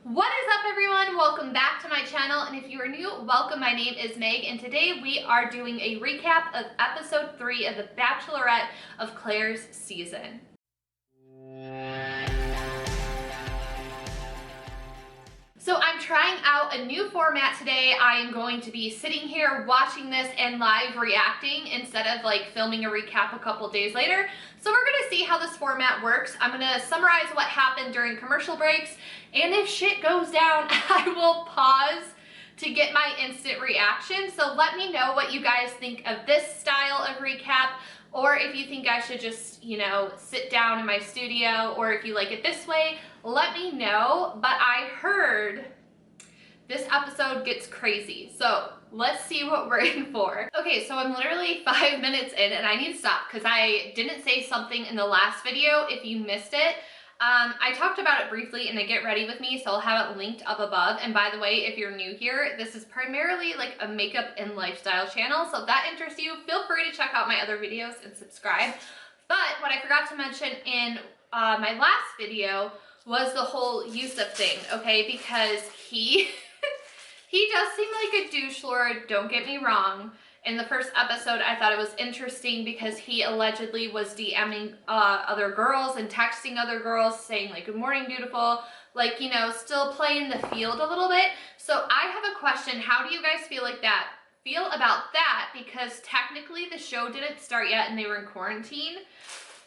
What is up, everyone? Welcome back to my channel, and if you are new, welcome. My name is Meg, and today we are doing a recap of episode 3 of the Bachelorette of Clare's season. So I'm trying out a new format today. I am going to be sitting here watching this and live reacting instead of like filming a recap a couple days later. So we're gonna see how this format works. I'm gonna summarize what happened during commercial breaks, and if shit goes down, I will pause to get my instant reaction. So let me know what you guys think of this style of recap, or if you think I should just, sit down in my studio, or if you like it this way, let me know. But I heard this episode gets crazy, so let's see what we're in for. Okay, so I'm literally 5 minutes in, and I need to stop because I didn't say something in the last video. If you missed it, I talked about it briefly in the Get Ready With Me, so I'll have it linked up above. And by the way, if you're new here, this is primarily like a makeup and lifestyle channel, so if that interests you, feel free to check out my other videos and subscribe. But what I forgot to mention in my last video was the whole Yusuf thing, okay? Because he does seem like a douche lord, don't get me wrong. In the first episode, I thought it was interesting because he allegedly was DMing other girls and texting other girls saying like, "Good morning, beautiful," like, still playing the field a little bit. So I have a question. How do you guys feel about that? Because technically the show didn't start yet and they were in quarantine.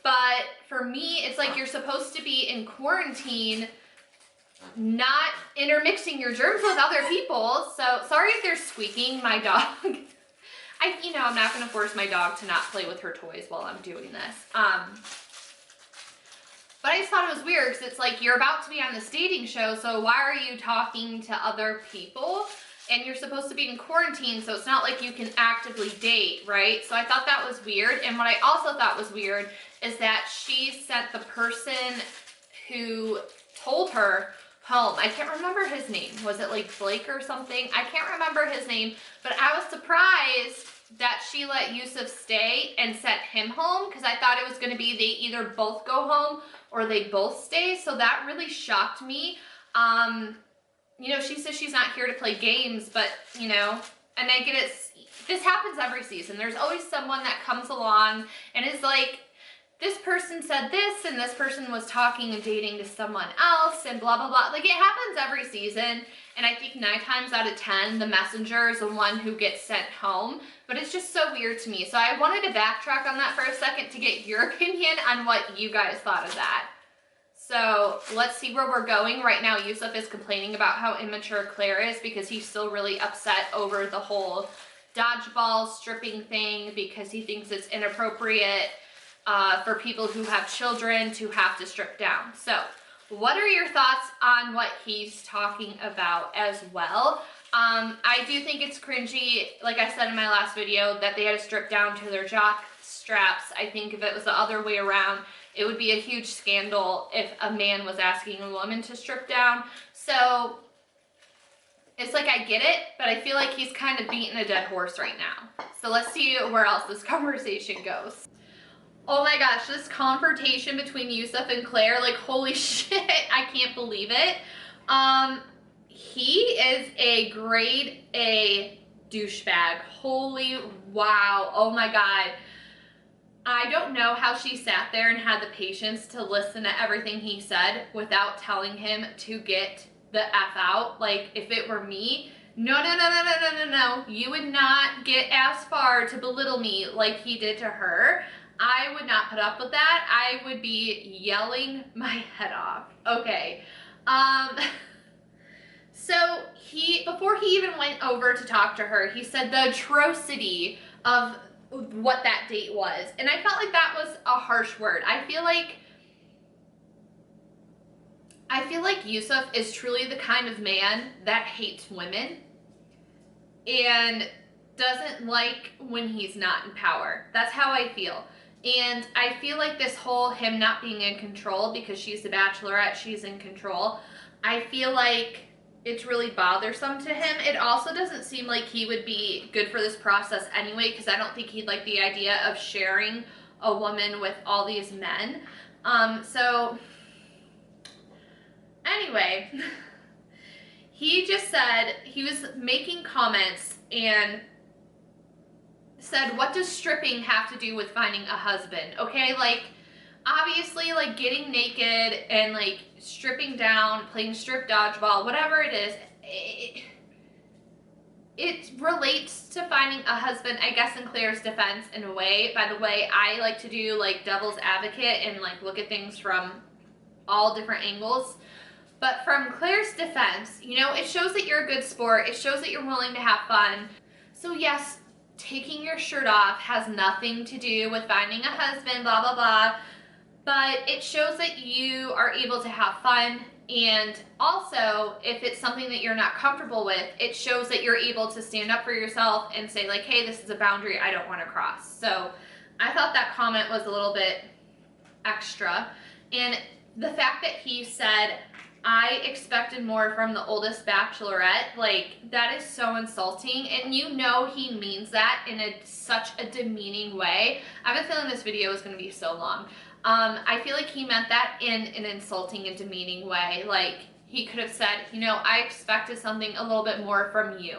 But for me, it's like you're supposed to be in quarantine, not intermixing your germs with other people. So sorry if they're squeaking, my dog. I'm not going to force my dog to not play with her toys while I'm doing this. But I just thought it was weird because it's like you're about to be on this dating show, so why are you talking to other people? And you're supposed to be in quarantine, so it's not like you can actively date, right? So I thought that was weird. And what I also thought was weird is that she sent the person who told her home. I can't remember his name. Was it like Blake or something? I can't remember his name, but I was surprised that she let Yusuf stay and sent him home, because I thought it was going to be they either both go home or they both stay. So that really shocked me. She says she's not here to play games, but, and I get it. This happens every season. There's always someone that comes along and is like, this person said this, and this person was talking and dating to someone else, and blah, blah, blah. Like, it happens every season, and I think 9 times out of 10, the messenger is the one who gets sent home, but it's just so weird to me. So I wanted to backtrack on that for a second to get your opinion on what you guys thought of that. So let's see where we're going. Right now, Yusuf is complaining about how immature Clare is because he's still really upset over the whole dodgeball stripping thing, because he thinks it's inappropriate for people who have children to have to strip down. So what are your thoughts on what he's talking about as well? I do think it's cringy, like I said in my last video, that they had to strip down to their jock straps. I think if it was the other way around, it would be a huge scandal if a man was asking a woman to strip down. So it's like, I get it, but I feel like he's kind of beating a dead horse right now. So let's see where else this conversation goes. Oh my gosh, this confrontation between Yusuf and Clare, like, holy shit, I can't believe it. He is a grade A douchebag. Holy wow, oh my god. I don't know how she sat there and had the patience to listen to everything he said without telling him to get the F out. Like, if it were me, no, you would not get as far to belittle me like he did to her. I would not put up with that. I would be yelling my head off. Okay. So before he even went over to talk to her, he said the atrocity of what that date was. And I felt like that was a harsh word. I feel like Yusuf is truly the kind of man that hates women and doesn't like when he's not in power. That's how I feel. And I feel like this whole him not being in control, because she's the Bachelorette, she's in control, I feel like it's really bothersome to him. It also doesn't seem like he would be good for this process anyway, because I don't think he'd like the idea of sharing a woman with all these men. So anyway, he just said, he was making comments and said, what does stripping have to do with finding a husband? Okay, like, obviously, like, getting naked and, like, stripping down, playing strip dodgeball, whatever it is, it relates to finding a husband, I guess, in Clare's defense, in a way. By the way, I like to do, like, devil's advocate and, like, look at things from all different angles. But from Clare's defense, you know, it shows that you're a good sport. It shows that you're willing to have fun. So yes, taking your shirt off has nothing to do with finding a husband, blah, blah, blah. But it shows that you are able to have fun. And also, if it's something that you're not comfortable with, it shows that you're able to stand up for yourself and say, like, hey, this is a boundary I don't want to cross. So I thought that comment was a little bit extra. And the fact that he said, I expected more from the oldest Bachelorette, like, that is so insulting, and you know he means that in such a demeaning way. I have a feeling this video is going to be so long. I feel like he meant that in an insulting and demeaning way. Like, he could have said, you know, I expected something a little bit more from you.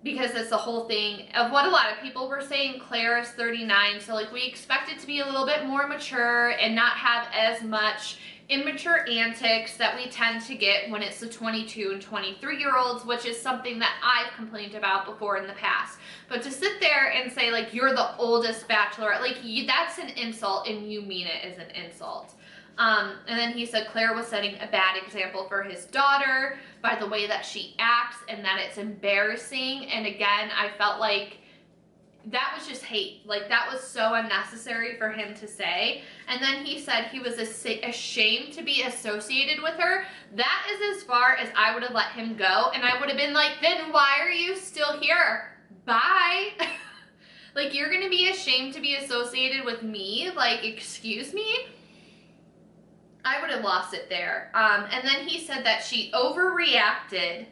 Because it's the whole thing of what a lot of people were saying. Clare is 39, so, like, we expect it to be a little bit more mature and not have as much immature antics that we tend to get when it's the 22 and 23-year-olds, which is something that I've complained about before in the past. But to sit there and say, like, you're the oldest Bachelorette, like, that's an insult, and you mean it as an insult. And then he said Clare was setting a bad example for his daughter by the way that she acts, and that it's embarrassing. And again, I felt like that was just hate. Like, that was so unnecessary for him to say. And then he said he was ashamed to be associated with her. That is as far as I would have let him go. And I would have been like, then why are you still here? Bye. Like, you're gonna be ashamed to be associated with me? Like, excuse me? I would have lost it there. And then he said that she overreacted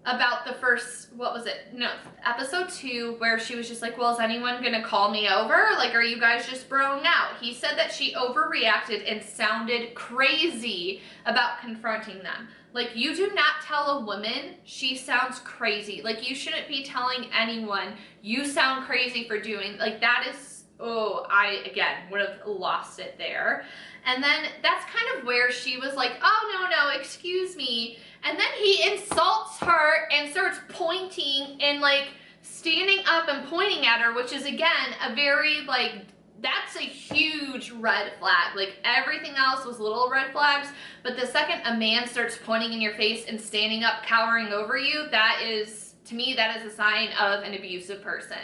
about the first, what was it? No, episode 2, where she was just like, well, is anyone gonna call me over? Like, are you guys just broing out? He said that she overreacted and sounded crazy about confronting them. Like, you do not tell a woman she sounds crazy. Like, you shouldn't be telling anyone you sound crazy for doing, like, that is, oh, I, again, would have lost it there. And then that's kind of where she was like, oh, no, excuse me. And then he insults her and starts pointing and, like, standing up and pointing at her, which is, again, a very, like, that's a huge red flag. Like, everything else was little red flags, but the second a man starts pointing in your face and standing up, cowering over you, that is, to me, that is a sign of an abusive person.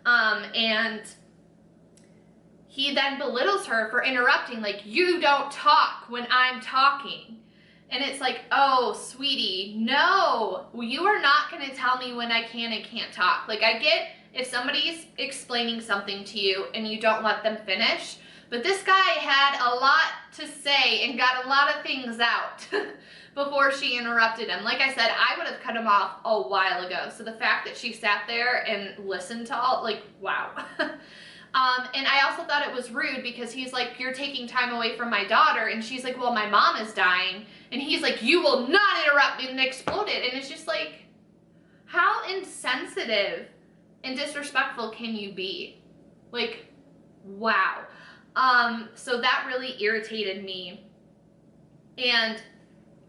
And he then belittles her for interrupting, like, you don't talk when I'm talking. And it's like, oh, sweetie, no, you are not going to tell me when I can and can't talk. Like, I get if somebody's explaining something to you and you don't let them finish, but this guy had a lot to say and got a lot of things out before she interrupted him. Like I said, I would have cut him off a while ago. So the fact that she sat there and listened to all, like, wow. And I also thought it was rude because he's like, you're taking time away from my daughter. And she's like, well, my mom is dying. And he's like, you will not interrupt me, and exploded. And it's just like, how insensitive and disrespectful can you be? Like, wow. So that really irritated me. And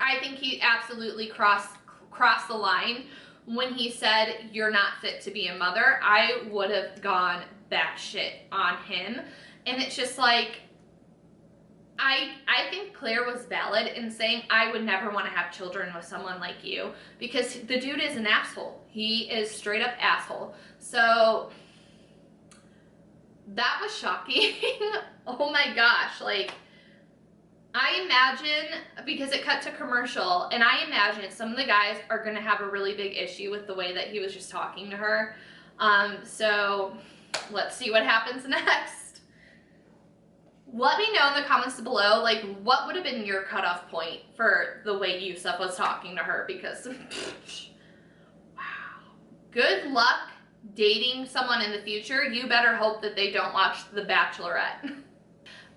I think he absolutely crossed the line when he said, you're not fit to be a mother. I would have gone batshit on him. And it's just like, I think Clare was valid in saying, I would never want to have children with someone like you, because the dude is an asshole. He is straight up asshole. So that was shocking. Oh my gosh. Like, I imagine, because it cut to commercial, and I imagine some of the guys are going to have a really big issue with the way that he was just talking to her. So let's see what happens next. Let me know in the comments below, like, what would have been your cutoff point for the way Yusuf was talking to her, because, wow. Good luck dating someone in the future. You better hope that they don't watch The Bachelorette.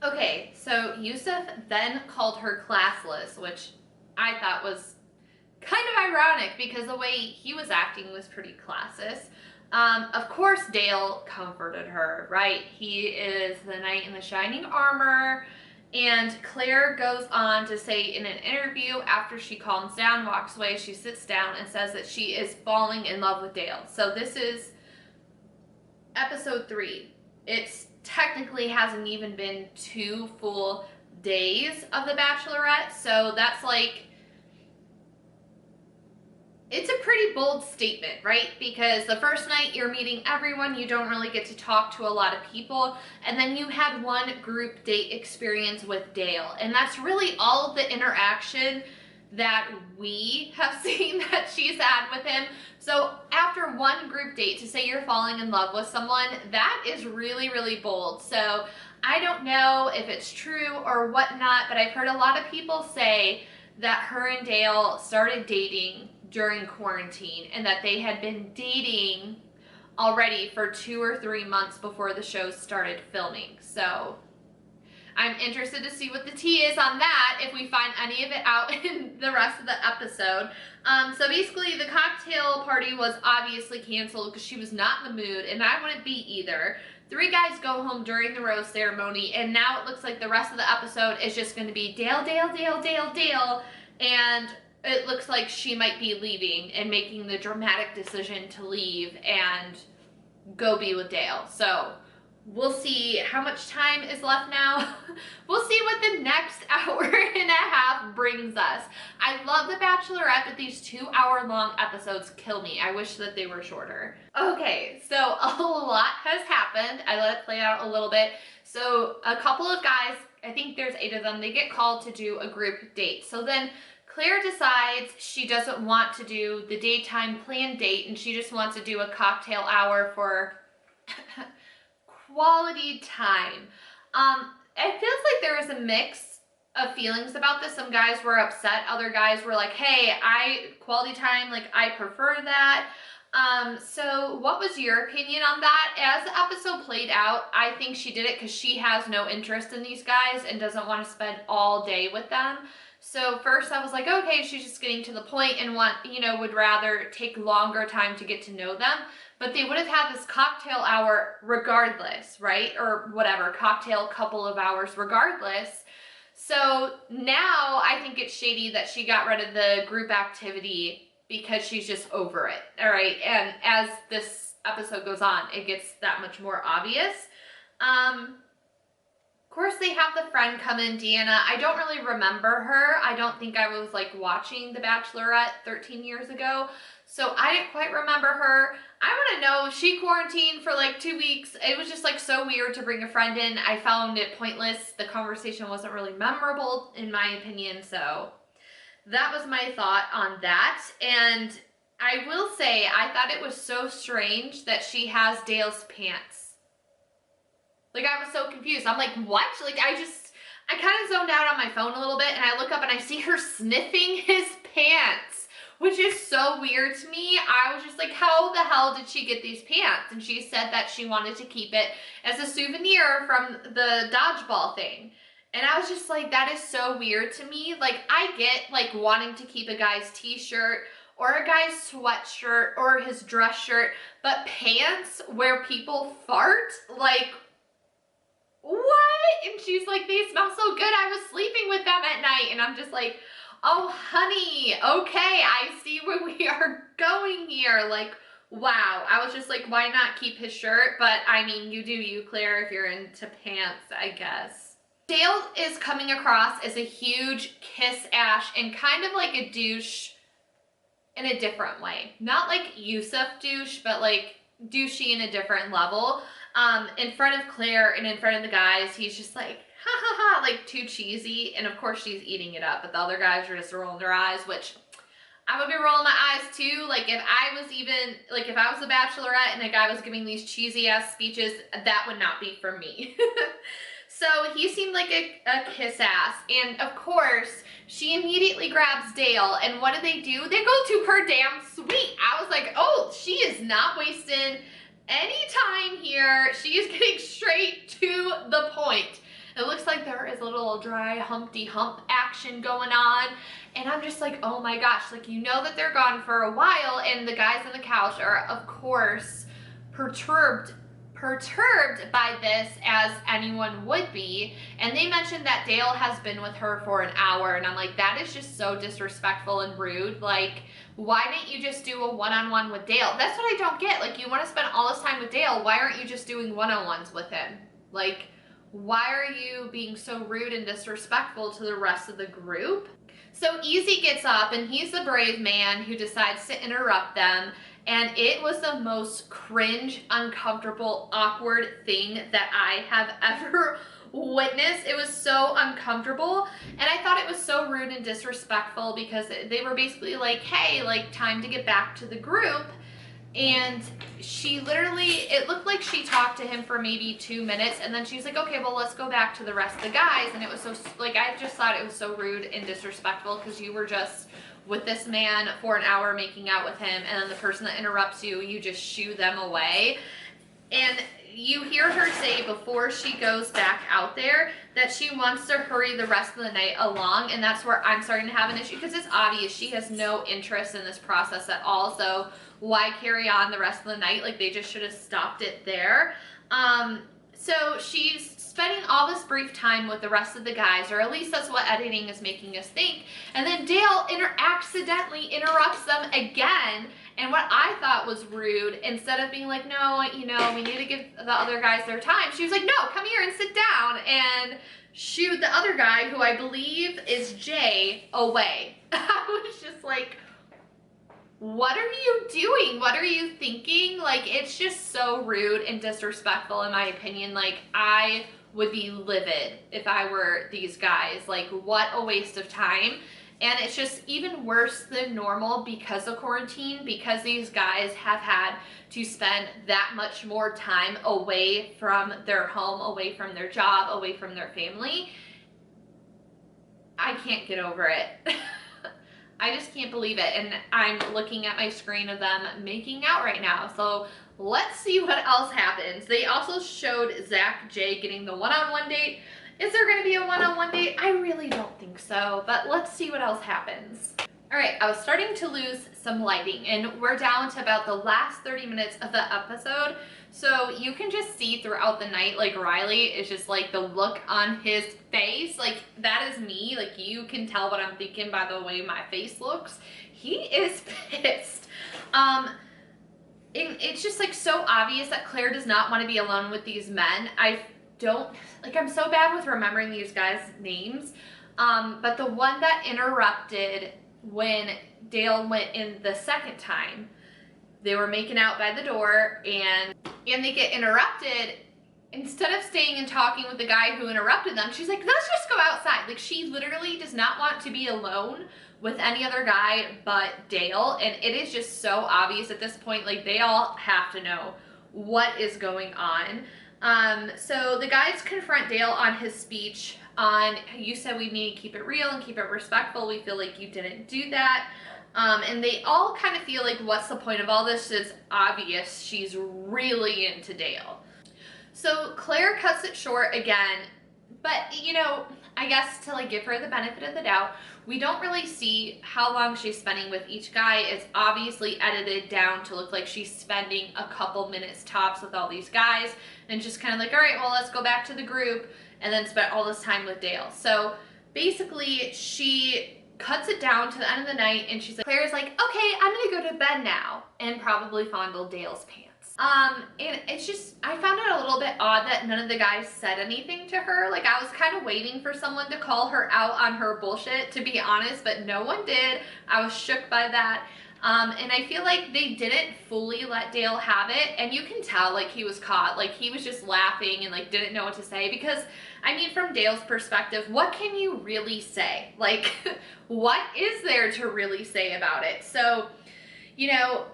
Okay, so Yusuf then called her classless, which I thought was kind of ironic because the way he was acting was pretty classist. Of course, Dale comforted her, right? He is the knight in the shining armor. And Claire goes on to say in an interview after she calms down, walks away, she sits down and says that she is falling in love with Dale. So this is episode 3. It's technically hasn't even been 2 full days of the Bachelorette. So that's like, it's a pretty bold statement, right? Because the first night you're meeting everyone, you don't really get to talk to a lot of people, and then you had one group date experience with Dale, and that's really all the interaction that we have seen that she's had with him. So after one group date to say you're falling in love with someone, that is really, really bold. So I don't know if it's true or whatnot, but I've heard a lot of people say that her and Dale started dating during quarantine and that they had been dating already for 2 or 3 months before the show started filming. So I'm interested to see what the tea is on that, if we find any of it out in the rest of the episode. So basically the cocktail party was obviously canceled because she was not in the mood, and I wouldn't be either. 3 guys go home during the rose ceremony, and now it looks like the rest of the episode is just going to be Dale, Dale, Dale, Dale, Dale, and it looks like she might be leaving and making the dramatic decision to leave and go be with Dale. So we'll see how much time is left now. We'll see what the next hour and a half brings us. I love The Bachelorette, but these 2-hour-long episodes kill me. I wish that they were shorter. Okay, so a lot has happened. I let it play out a little bit. So a couple of guys, I think there's 8 of them, they get called to do a group date. So then Claire decides she doesn't want to do the daytime planned date, and she just wants to do a cocktail hour for quality time. It feels like there was a mix of feelings about this. Some guys were upset, other guys were like, hey, quality time, like I prefer that. So what was your opinion on that? As the episode played out, I think she did it because she has no interest in these guys and doesn't want to spend all day with them. So first I was like, okay, she's just getting to the point and would rather take longer time to get to know them. But they would have had this cocktail hour regardless, right? Or whatever, cocktail couple of hours regardless. So now I think it's shady that she got rid of the group activity because she's just over it, all right? And as this episode goes on, it gets that much more obvious. Of course, they have the friend come in, Deanna. I don't really remember her. I don't think I was like watching The Bachelorette 13 years ago, so I didn't quite remember her. I want to know, she quarantined for like 2 weeks. It was just like so weird to bring a friend in. I found it pointless. The conversation wasn't really memorable in my opinion, so that was my thought on that. And I will say, I thought it was so strange that she has Dale's pants. Like, I was so confused. I'm like, what? Like, I kind of zoned out on my phone a little bit, and I look up and I see her sniffing his pants, which is so weird to me. I was just like, how the hell did she get these pants? And she said that she wanted to keep it as a souvenir from the dodgeball thing. And I was just like, that is so weird to me. Like, I get, like, wanting to keep a guy's t-shirt or a guy's sweatshirt or his dress shirt, but pants where people fart, like, what? And she's like, they smell so good. I was sleeping with them at night. And I'm just like, oh, honey, okay, I see where we are going here. Like, wow. I was just like, why not keep his shirt? But I mean, you do you, Claire, if you're into pants, I guess. Dale is coming across as a huge kiss ass and kind of like a douche in a different way. Not like Yusuf douche, but like douchey in a different level. In front of Claire and in front of the guys, he's just like, ha ha ha, like too cheesy. And of course she's eating it up, but the other guys are just rolling their eyes, which I would be rolling my eyes too. Like if I was the Bachelorette and a guy was giving these cheesy ass speeches, that would not be for me. So he seemed like a kiss ass. And of course, she immediately grabs Dale. And what do? They go to her damn suite. I was like, oh, she is not wasting any time here. She is getting straight to the point. It looks like there is a little dry Humpty Hump action going on. And I'm just like, oh my gosh, like, you know that they're gone for a while, and the guys on the couch are, of course, perturbed by this, as anyone would be. And they mentioned that Dale has been with her for an hour, and I'm like, that is just so disrespectful and rude. Like, why didn't you just do a one-on-one with Dale? That's what I don't get. Like, you want to spend all this time with Dale, why aren't you just doing one-on-ones with him? Like, why are you being so rude and disrespectful to the rest of the group? So Easy gets up, and he's the brave man who decides to interrupt them. And it was the most cringe, uncomfortable, awkward thing that I have ever witnessed. It was so uncomfortable, and I thought it was so rude and disrespectful, because they were basically like, hey, like, time to get back to the group. And she literally, it looked like she talked to him for maybe 2 minutes, and then she's like, okay, well, let's go back to the rest of the guys. And it was so, like, I just thought it was so rude and disrespectful, because you were just with this man for an hour making out with him, and then the person that interrupts you, you just shoo them away. And you hear her say before she goes back out there that she wants to hurry the rest of the night along, and that's where I'm starting to have an issue, because it's obvious she has no interest in this process at all. So why carry on the rest of the night? Like, they just should have stopped it there. So she's spending all this brief time with the rest of the guys, or at least that's what editing is making us think. And then Dale accidentally interrupts them again. And what I thought was rude, instead of being like, no, you know, we need to give the other guys their time, she was like, no, come here and sit down, and shooed the other guy, who I believe is Jay, away. I was just like, what are you doing? What are you thinking? Like, it's just so rude and disrespectful, in my opinion. Like, I would be livid if I were these guys. Like, what a waste of time. And it's just even worse than normal because of quarantine, because these guys have had to spend that much more time away from their home, away from their job, away from their family. I can't get over it. I just can't believe it. And I'm looking at my screen of them making out right now. So let's see what else happens. They also showed Zach Jay getting the one-on-one date. Is there going to be a one-on-one date? I really don't think so, but let's see what else happens. All right, I was starting to lose some lighting, and we're down to about the last 30 minutes of the episode. So you can just see throughout the night, like, Riley is just like, the look on his face, like, that is me. Like, you can tell what I'm thinking by the way my face looks. He is pissed. It's just like so obvious that Claire does not want to be alone with these men. I'm so bad with remembering these guys' names. But the one that interrupted when Dale went in the second time, they were making out by the door, and they get interrupted. Instead of staying and talking with the guy who interrupted them, she's like, let's just go outside. Like, she literally does not want to be alone with any other guy but Dale. And it is just so obvious at this point. Like, they all have to know what is going on. So the guys confront Dale on his speech on, you said we need to keep it real and keep it respectful. We feel like you didn't do that. And they all kind of feel like, what's the point of all this? It's obvious she's really into Dale. So Claire cuts it short again, but, you know, I guess to, like, give her the benefit of the doubt, we don't really see how long she's spending with each guy. It's obviously edited down to look like she's spending a couple minutes tops with all these guys, and just kind of like, all right, well, let's go back to the group, and then spend all this time with Dale. So basically, she cuts it down to the end of the night, and she's like, Claire's like, okay, I'm gonna go to bed now, and probably fondle Dale's pants. And it's just, I found it a little bit odd that none of the guys said anything to her. Like, I was kind of waiting for someone to call her out on her bullshit, to be honest, but no one did. I was shook by that. And I feel like they didn't fully let Dale have it, and you can tell, like, he was caught. Like, he was just laughing and, like, didn't know what to say, because, I mean, from Dale's perspective, what can you really say? Like, what is there to really say about it? So, you know,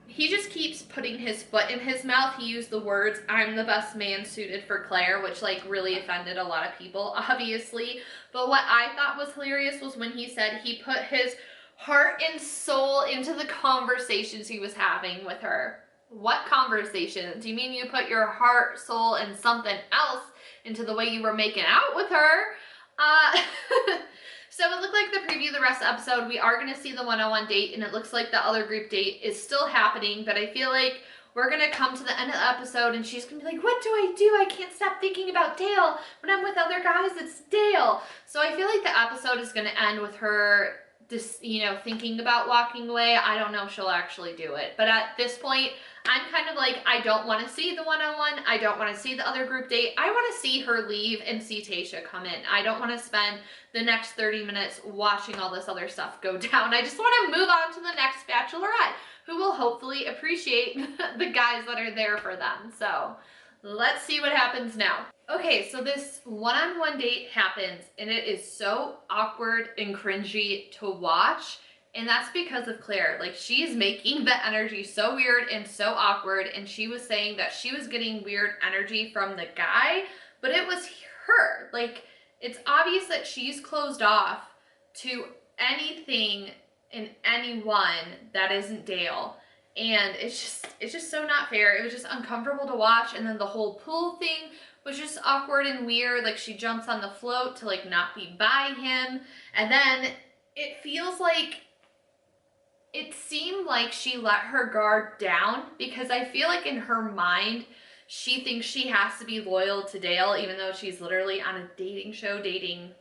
he just keeps putting his foot in his mouth. He used the words, I'm the best man suited for Claire, which, like, really offended a lot of people, obviously. But what I thought was hilarious was when he said he put his heart and soul into the conversations he was having with her. What conversations? You mean you put your heart, soul, and something else into the way you were making out with her. So it looked like the preview of the rest of the episode, we are going to see the one-on-one date, and it looks like the other group date is still happening, but I feel like we're going to come to the end of the episode and she's going to be like, what do? I can't stop thinking about Dale. When I'm with other guys, it's Dale. So I feel like the episode is going to end with her just, you know, thinking about walking away. I don't know if she'll actually do it. But at this point, I'm kind of like, I don't want to see the one-on-one. I don't want to see the other group date. I want to see her leave and see Tayshia come in. I don't want to spend the next 30 minutes watching all this other stuff go down. I just want to move on to the next Bachelorette, who will hopefully appreciate the guys that are there for them. So let's see what happens now. Okay, so this one-on-one date happens and it is so awkward and cringy to watch. And that's because of Clare. Like, she's making the energy so weird and so awkward. And she was saying that she was getting weird energy from the guy, but it was her. Like, it's obvious that she's closed off to anything and anyone that isn't Dale. And it's just so not fair. It was just uncomfortable to watch. And then the whole pool thing was just awkward and weird. Like, she jumps on the float to like not be by him. And then it feels like, it seemed like she let her guard down, because I feel like in her mind, she thinks she has to be loyal to Dale, even though she's literally on a dating show dating,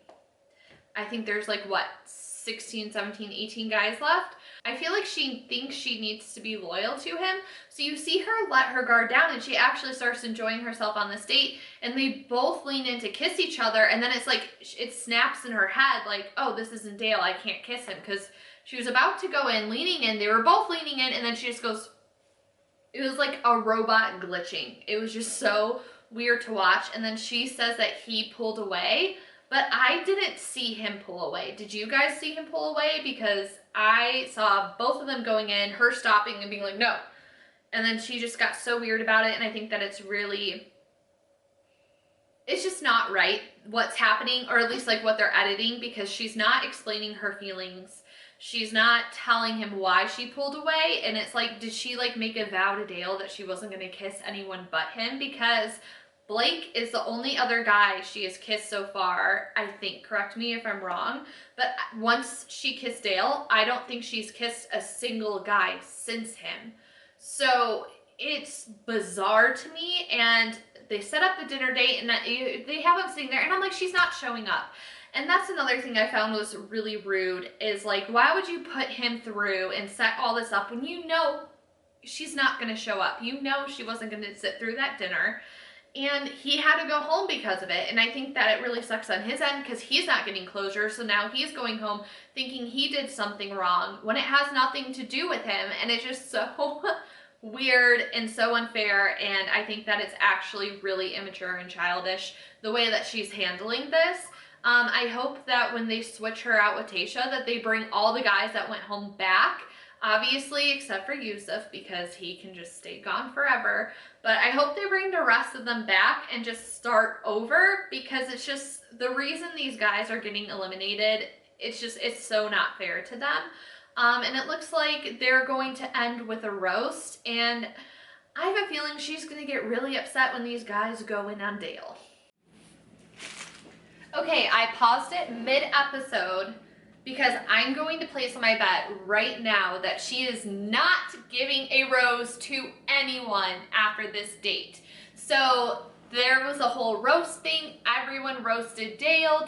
I think there's like, what, 16, 17, 18 guys left? I feel like she thinks she needs to be loyal to him. So you see her let her guard down, and she actually starts enjoying herself on this date, and they both lean in to kiss each other, and then it's like, it snaps in her head like, oh, this isn't Dale, I can't kiss him, because she was about to go in, leaning in, they were both leaning in, and then she just goes, it was like a robot glitching. It was just so weird to watch. And then she says that he pulled away, but I didn't see him pull away. Did you guys see him pull away? Because I saw both of them going in, her stopping and being like, no. And then she just got so weird about it, and I think that it's just not right what's happening, or at least like what they're editing, because she's not explaining her feelings. She's not telling him why she pulled away, and it's like, did she like make a vow to Dale that she wasn't going to kiss anyone but him? Because Blake is the only other guy she has kissed so far, I think. Correct me if I'm wrong. But once she kissed Dale, I don't think she's kissed a single guy since him. So it's bizarre to me, and they set up the dinner date, and they have him sitting there, and I'm like, she's not showing up. And that's another thing I found was really rude, is like, why would you put him through and set all this up when you know she's not going to show up? You know she wasn't going to sit through that dinner, and he had to go home because of it. And I think that it really sucks on his end, because he's not getting closure, so now he's going home thinking he did something wrong when it has nothing to do with him. And it's just so weird and so unfair, and I think that it's actually really immature and childish the way that she's handling this. I hope that when they switch her out with Tayshia, that they bring all the guys that went home back, obviously except for Yusuf, because he can just stay gone forever. But I hope they bring the rest of them back and just start over, because it's just, the reason these guys are getting eliminated, it's so not fair to them. And it looks like they're going to end with a roast, and I have a feeling she's going to get really upset when these guys go in on Dale. Okay, I paused it mid-episode because I'm going to place my bet right now that she is not giving a rose to anyone after this date. So there was a whole roast thing. Everyone roasted Dale,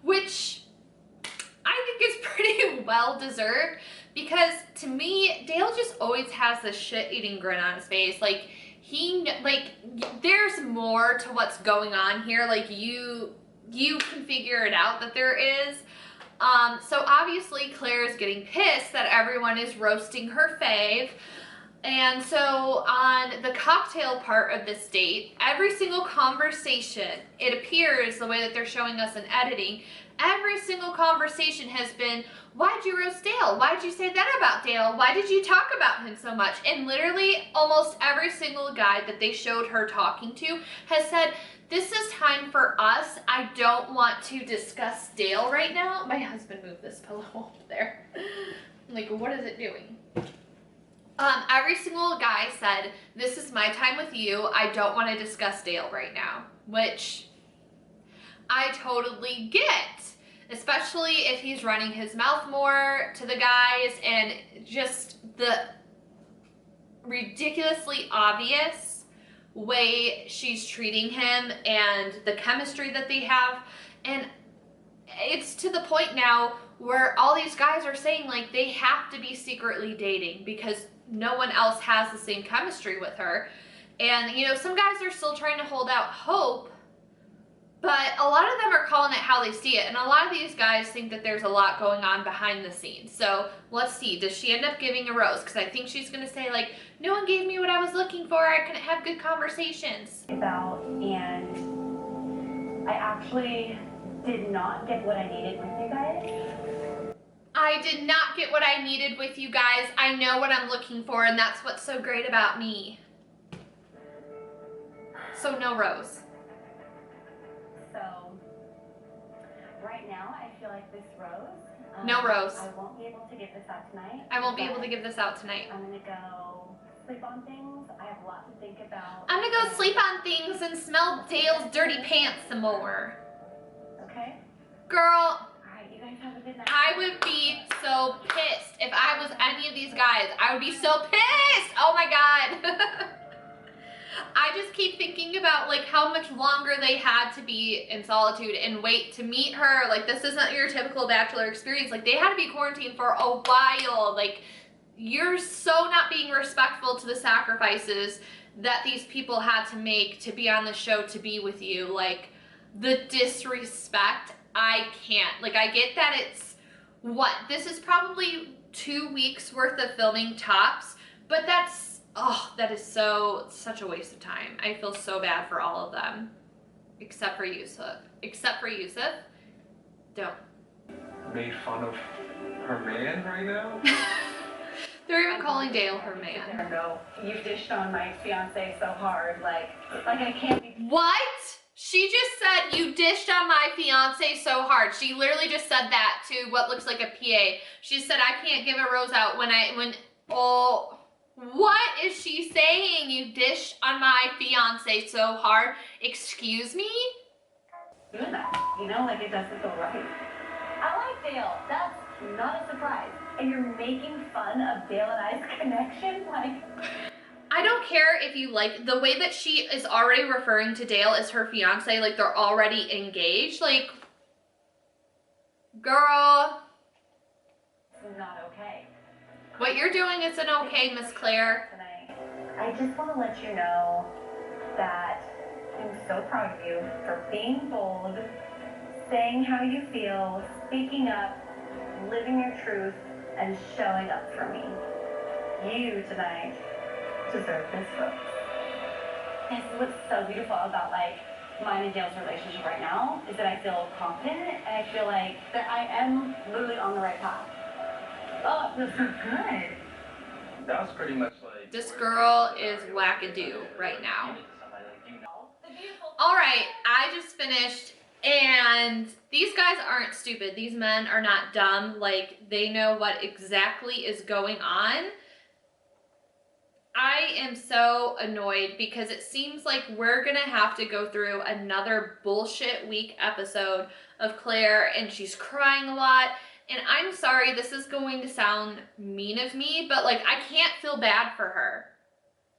which I think is pretty well deserved, because to me, Dale just always has this shit-eating grin on his face. Like, there's more to what's going on here. Like, you can figure it out that there is. So obviously Claire is getting pissed that everyone is roasting her fave. And so on the cocktail part of this date, every single conversation, it appears the way that they're showing us in editing, every single conversation has been, why'd you roast Dale? Why'd you say that about Dale? Why did you talk about him so much? And literally almost every single guy that they showed her talking to has said, this is time for us. I don't want to discuss Dale right now. My husband moved this pillow over there. I'm like, what is it doing? Every single guy said, this is my time with you. I don't want to discuss Dale right now, which I totally get, especially if he's running his mouth more to the guys and just the ridiculously obvious way she's treating him and the chemistry that they have. And it's to the point now where all these guys are saying like they have to be secretly dating because no one else has the same chemistry with her. And you know, some guys are still trying to hold out hope, but a lot of them are calling it how they see it. And a lot of these guys think that there's a lot going on behind the scenes. So let's see, does she end up giving a rose? Because I think she's gonna say like, no one gave me what I was looking for. I couldn't have good conversations. And I actually did not get what I needed with you guys. I did not get what I needed with you guys. I know what I'm looking for, and that's what's so great about me. So no rose. So right now I feel like this rose. No rose. I won't be able to give this out tonight. I won't be able to give this out tonight. I'm gonna go sleep on things. I have a lot to think about. I'm gonna go sleep on things and smell Dale's dirty pants some more. Okay? Girl, Alright, you guys have a good night. I would be so pissed if I was any of these guys. I would be so pissed. Oh my God. I just keep thinking about like how much longer they had to be in solitude and wait to meet her. Like this isn't your typical Bachelor experience. Like they had to be quarantined for a while. Like you're so not being respectful to the sacrifices that these people had to make to be on the show, to be with you. Like the disrespect, I can't. Like I get that it's what? This is probably 2 weeks worth of filming tops, but that's, oh, that is such a waste of time. I feel so bad for all of them, except for Yusuf. Except for Yusuf. Don't. Made fun of her man right now? They're even calling Dale her man. No, you dished on my fiance so hard, like I can't be. What? She just said you dished on my fiance so hard. She literally just said that to what looks like a PA. She said I can't give a rose out oh, what is she saying? You dished on my fiance so hard. Excuse me? Doing that, you know, like it doesn't feel right. I like Dale. That's not a surprise. And you're making fun of Dale and I's connection, like. I don't care if you like the way that she is already referring to Dale as her fiance, like they're already engaged. Like, girl. It's not okay. What you're doing isn't okay, Miss Claire. Tonight, I just want to let you know that I'm so proud of you for being bold, saying how you feel, speaking up, living your truth, and showing up for me. You tonight deserve this rose. That's what's so beautiful about like mine and Dale's relationship right now is that I feel confident and I feel like that I am literally on the right path. Oh, it feels so good. That was pretty much like... This girl is wackadoo right now. All right, I just finished, and these guys aren't stupid. These men are not dumb. Like, they know what exactly is going on. I am so annoyed because it seems like we're gonna have to go through another bullshit week episode of Clare, and she's crying a lot. And I'm sorry, this is going to sound mean of me, but like I can't feel bad for her.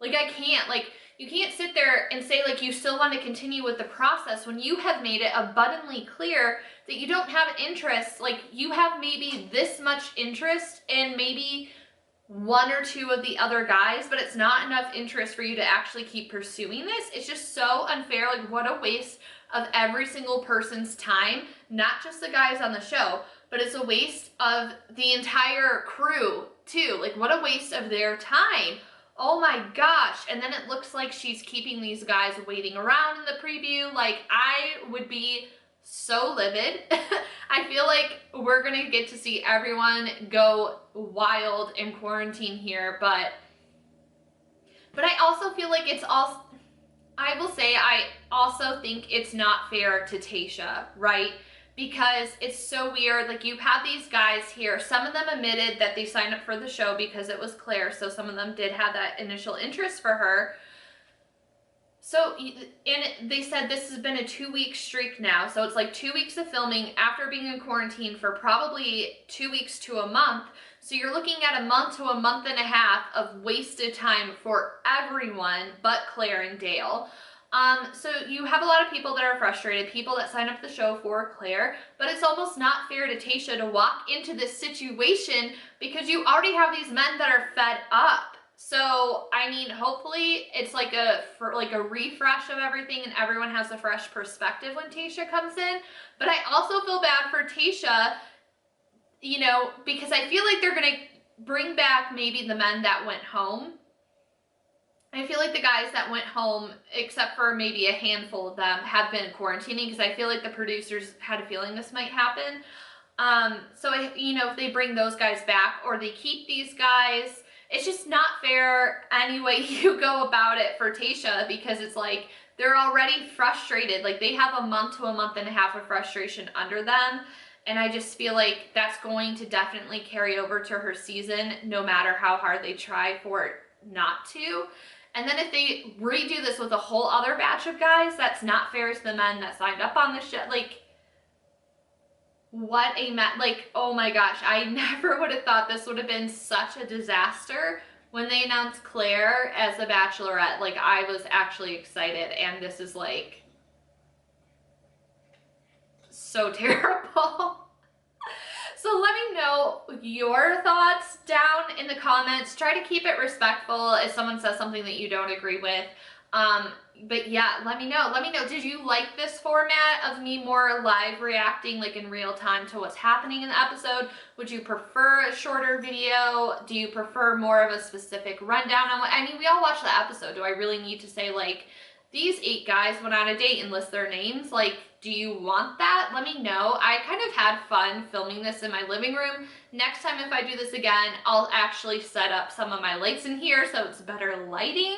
Like I can't. Like you can't sit there and say like you still want to continue with the process when you have made it abundantly clear that you don't have interest. Like you have maybe this much interest in maybe 1 or 2 of the other guys, but it's not enough interest for you to actually keep pursuing this. It's just so unfair. Like what a waste of every single person's time, not just the guys on the show, but it's a waste of the entire crew too. Like what a waste of their time. Oh my gosh. And then it looks like she's keeping these guys waiting around in the preview. Like I would be so livid. I feel like we're gonna get to see everyone go wild in quarantine here, but I also feel like it's also, I will say, I also think it's not fair to Tayshia, right? because it's so weird. Like, you have these guys here. Some of them admitted that they signed up for the show because it was Clare, so some of them did have that initial interest for her. So, and they said this has been a 2-week streak now. So it's like 2 weeks of filming after being in quarantine for probably 2 weeks to a month. So you're looking at a month to a month and a half of wasted time for everyone but Clare and Dale. So you have a lot of people that are frustrated, people that sign up the show for Clare, but it's almost not fair to Tayshia to walk into this situation because you already have these men that are fed up. So, I mean, hopefully it's like a refresh of everything and everyone has a fresh perspective when Tayshia comes in. But I also feel bad for Tayshia, you know, because I feel like they're going to bring back maybe the men that went home. I feel like the guys that went home, except for maybe a handful of them, have been quarantining because I feel like the producers had a feeling this might happen. So, if they bring those guys back or they keep these guys, it's just not fair any way you go about it for Tayshia, because it's like they're already frustrated. Like, they have a month to a month and a half of frustration under them. And I just feel like that's going to definitely carry over to her season, no matter how hard they try for it not to. And then if they redo this with a whole other batch of guys, that's not fair to the men that signed up on the show. Like, what a like, oh my gosh, I never would have thought this would have been such a disaster when they announced Clare as the Bachelorette. Like, I was actually excited, and this is like so terrible. So let me know your thoughts down in the comments. Try to keep it respectful if someone says something that you don't agree with. But yeah, let me know. Let me know, did you like this format of me more live reacting, like in real time, to what's happening in the episode? Would you prefer a shorter video? Do you prefer more of a specific rundown on what, I mean, we all watched the episode. Do I really need to say, like, these 8 guys went on a date and list their names? Like, do you want that? Let me know. I kind of had fun filming this in my living room. Next time, if I do this again, I'll actually set up some of my lights in here so it's better lighting.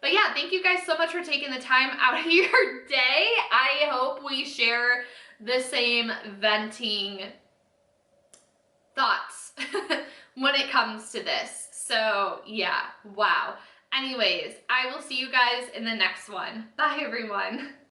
But yeah, thank you guys so much for taking the time out of your day. I hope we share the same venting thoughts when it comes to this. So yeah, wow. Anyways, I will see you guys in the next one. Bye, everyone.